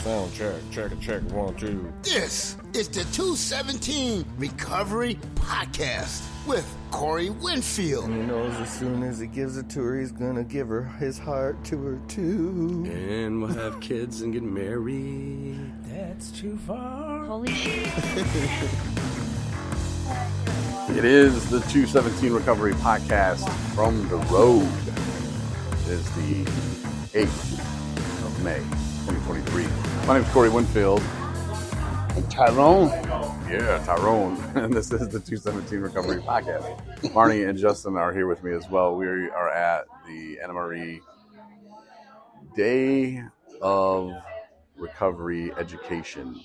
Sound check, 1, 2. This is the 217 Recovery Podcast with Corey Winfield. He knows as soon as he gives it to her, he's gonna give her his heart to her too. And we'll have kids and get married. That's too far. Holy shit. It is the 217 Recovery Podcast from the road. It is the 8th of May, 2023. My name is Corey Winfield. And Tyrone. Yeah, Tyrone. And this is the 217 Recovery Podcast. Marnie and Justin are here with me as well. We are at the Anna Marie Day of Recovery Education.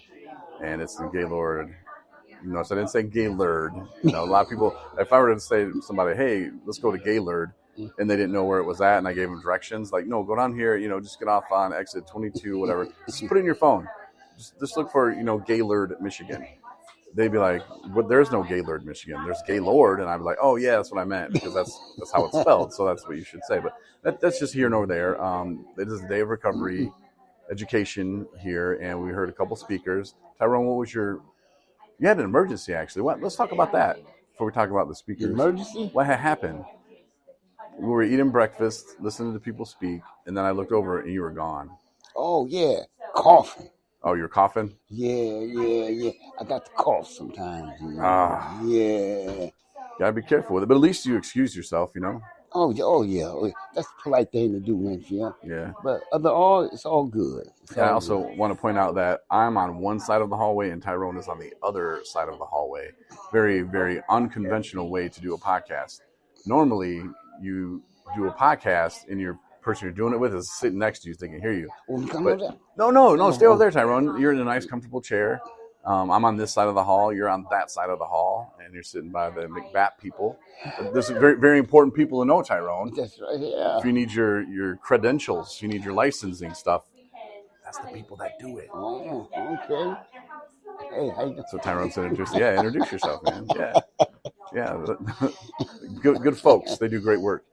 And it's in Gaylord. Notice I didn't say Gaylord. You know, a lot of people, if I were to say to somebody, hey, let's go to Gaylord, and they didn't know where it was at, and I gave them directions, like, no, go down here, just get off on exit 22, whatever. Just put it in your phone. Just look for, Gaylord, Michigan. They'd be like, well, there's no Gaylord, Michigan. There's Gaylord. And I'd be like, oh, yeah, that's what I meant, because that's how it's spelled. So that's what you should say. But that's just here and over there. It is the Day of Recovery Education here, and we heard a couple speakers. Tyrone, what was you had an emergency, actually. Let's talk about that before we talk about the speakers. Emergency? What had happened? We were eating breakfast, listening to people speak, and then I looked over and you were gone. Oh, yeah. Coughing. Oh, you're coughing? Yeah. I got to cough sometimes. Ah. Yeah. Gotta be careful with it. But at least you excuse yourself, Oh, yeah. That's a polite thing to do, Winfield. Yeah. But overall, it's all good. I also want to point out that I'm on one side of the hallway and Tyrone is on the other side of the hallway. Very, very unconventional way to do a podcast. Normally, you do a podcast and your person you're doing it with is sitting next to you so they can hear you. No, stay over there, Tyrone. You're in a nice, comfortable chair. I'm on this side of the hall. You're on that side of the hall, and you're sitting by the McBat people. There's very, very important people to know, Tyrone. That's right, yeah. If you need your credentials, you need your licensing stuff, that's the people that do it. Oh, okay. Hey, how you doing? So Tyrone said, introduce yourself, man. Yeah. Good folks. They do great work,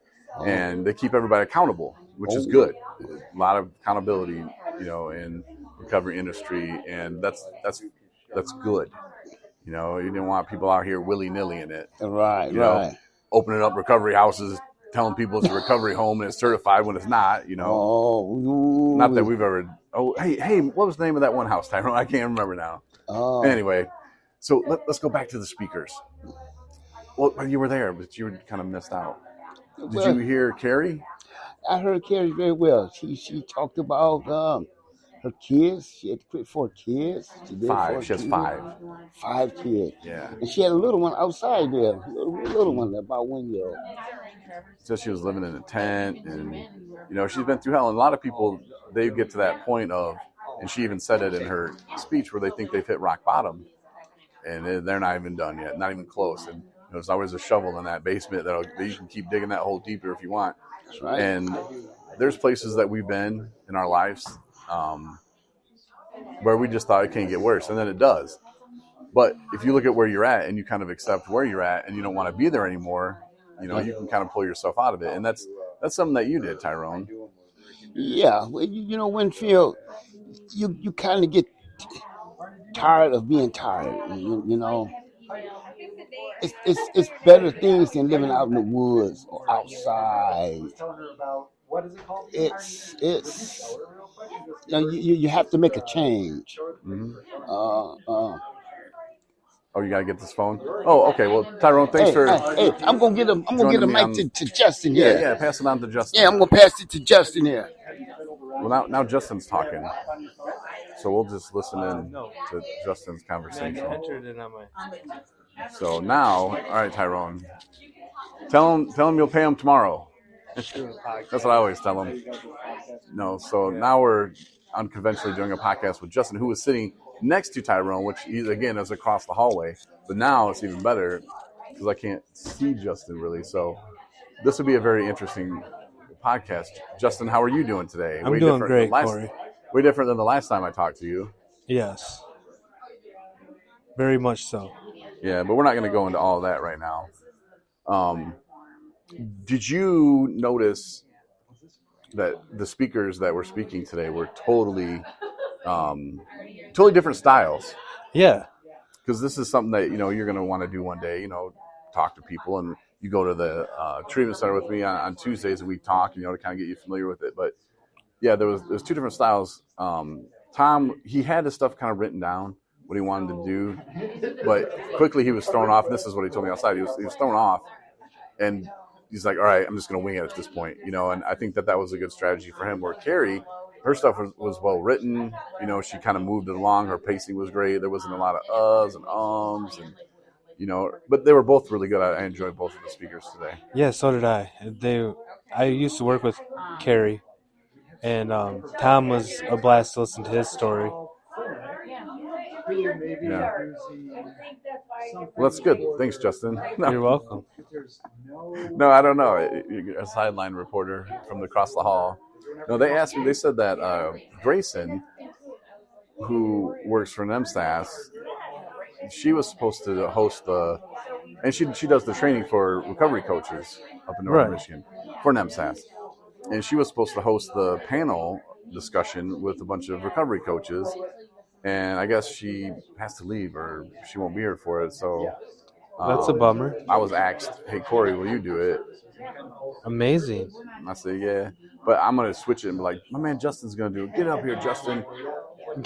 and they keep everybody accountable, which is good. A lot of accountability, in recovery industry, and that's good. You didn't want people out here willy-nilly in it. Right. Opening up recovery houses, telling people it's a recovery home and it's certified when it's not, Oh. Not that we've ever... Oh, hey, what was the name of that one house, Tyrone? I can't remember now. Oh. Anyway, so let's go back to the speakers. Well, you were there, but you were kind of missed out. Did you hear Carrie? I heard Carrie very well. She talked about her kids. She had 4 kids. She has 5. 5 kids. Yeah. And she had a little one outside there. Little one, about 1 year old. So she was living in a tent, and she's been through hell. And a lot of people, they get to that point of, and she even said it in her speech, where they think they've hit rock bottom, and they're not even done yet, not even close. And there's always a shovel in that basement that you can keep digging that hole deeper if you want. That's right. And there's places that we've been in our lives where we just thought it can't get worse, and then it does. But if you look at where you're at and you kind of accept where you're at and you don't want to be there anymore, you can kind of pull yourself out of it. And that's something that you did, Tyrone. Yeah. Well, Winfield, you kind of get tired of being tired, It's better things than living out in the woods or outside. It's you have to make a change. Mm-hmm. You gotta get this phone. Oh, okay. Well, Tyrone, thanks for. Hey, I'm gonna get a mic to Justin here. Yeah, pass it on to Justin. Yeah, I'm gonna pass it to Justin here. Well, now Justin's talking, so we'll just listen in to Justin's conversation. So now, all right, Tyrone, tell him you'll pay him tomorrow. That's what I always tell him. No, so now we're unconventionally doing a podcast with Justin, who was sitting next to Tyrone, which is across the hallway. But now it's even better because I can't see Justin really. So this would be a very interesting podcast. Justin, how are you doing today? I'm doing great, Corey. Way different than the last time I talked to you. Yes. Very much so. Yeah, but we're not going to go into all of that right now. Did you notice that the speakers that were speaking today were totally totally different styles. Yeah. Because this is something that you're going to want to do one day. Talk to people, and you go to the treatment center with me on Tuesdays, and we talk. To kind of get you familiar with it. But yeah, there's two different styles. Tom, he had this stuff kind of written down, what he wanted to do, but quickly he was thrown off. And this is what he told me outside. He was thrown off, and he's like, all right, I'm just going to wing it at this point, and I think that was a good strategy for him. Where Carrie, her stuff was well written, she kind of moved it along. Her pacing was great. There wasn't a lot of uhs and ums, and but they were both really good. I enjoyed both of the speakers today. Yeah, so did I. I used to work with Carrie, and Tom was a blast to listen to his story. Yeah. Well, that's good. Thanks, Justin. No. You're welcome. No, I don't know. A sideline reporter from across the hall. No, they asked me. They said that Grayson, who works for NEMSAS, she was supposed to host and she does the training for recovery coaches up in Northern Michigan for NEMSAS, and she was supposed to host the panel discussion with a bunch of recovery coaches. And I guess she has to leave, or she won't be here for it. So that's a bummer. I was asked, "Hey, Corey, will you do it?" Amazing. I said, "Yeah," but I'm gonna switch it and be like, "My man Justin's gonna do it. Get up here, Justin."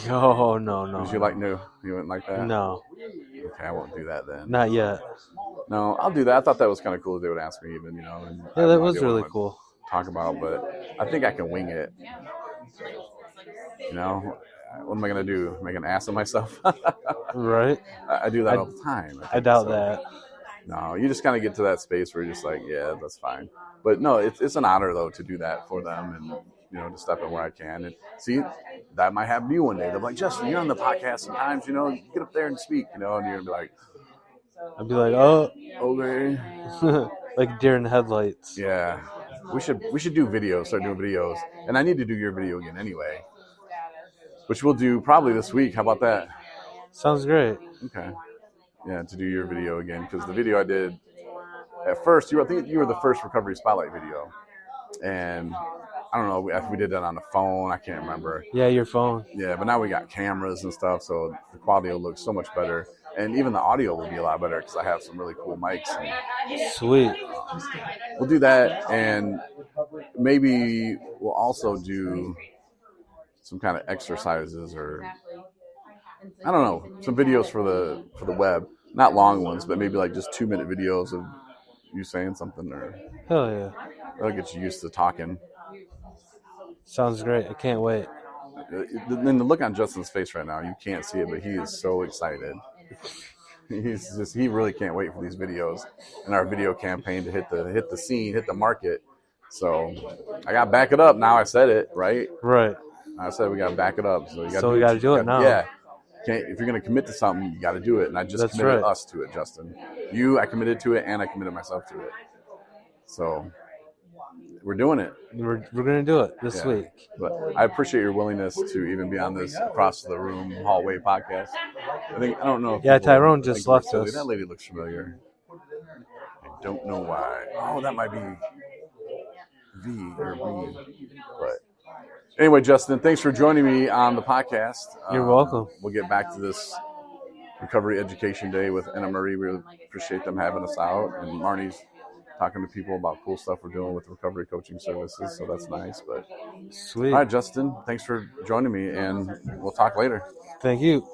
Oh, no. Did you no? You wouldn't like that? No. Okay, I won't do that then. Not yet. No, I'll do that. I thought that was kind of cool. They would ask me even, And yeah, that was really cool. Talk about, but I think I can wing it. What am I going to do? Make an ass of myself? Right. I do that all the time. I doubt that. No, you just kind of get to that space where you're just like, yeah, that's fine. But no, it's an honor, though, to do that for them and, to step in where I can. And see, that might happen to you one day. They're like, Justin, you're on the podcast sometimes, get up there and speak, and you're going to be like. I'd be like, oh. Okay. Like deer in the headlights. Yeah. We should do videos, start doing videos. And I need to do your video again anyway. Which we'll do probably this week. How about that? Sounds great. Okay. Yeah, to do your video again. Because the video I did at first, I think you were the first Recovery Spotlight video. And I don't know if we did that on the phone. I can't remember. Yeah, your phone. Yeah, but now we got cameras and stuff. So the quality will look so much better. And even the audio will be a lot better because I have some really cool mics. Sweet. We'll do that. And maybe we'll also do some kind of exercises or I don't know, some videos for the web, not long ones, but maybe like just 2-minute videos of you saying something or hell yeah, that'll get you used to talking. Sounds great. I can't wait. Then the look on Justin's face right now, you can't see it, but he is so excited. He really can't wait for these videos and our video campaign to hit the scene, hit the market. So I got to back it up now. I said it right. I said we got to back it up. So we got to do it now. Yeah. If you're going to commit to something, you got to do it. And I just committed us to it, Justin. I committed to it, and I committed myself to it. So we're doing it. We're going to do it this week. But I appreciate your willingness to even be on this across the room hallway podcast. I don't know. Yeah, Tyrone just left us. That lady looks familiar. I don't know why. Oh, that might be V or B. But anyway, Justin, thanks for joining me on the podcast. You're welcome. We'll get back to this Recovery Education Day with Anna Marie. We really appreciate them having us out. And Marnie's talking to people about cool stuff we're doing with recovery coaching services. So that's nice. But sweet. All right, Justin, thanks for joining me, and we'll talk later. Thank you.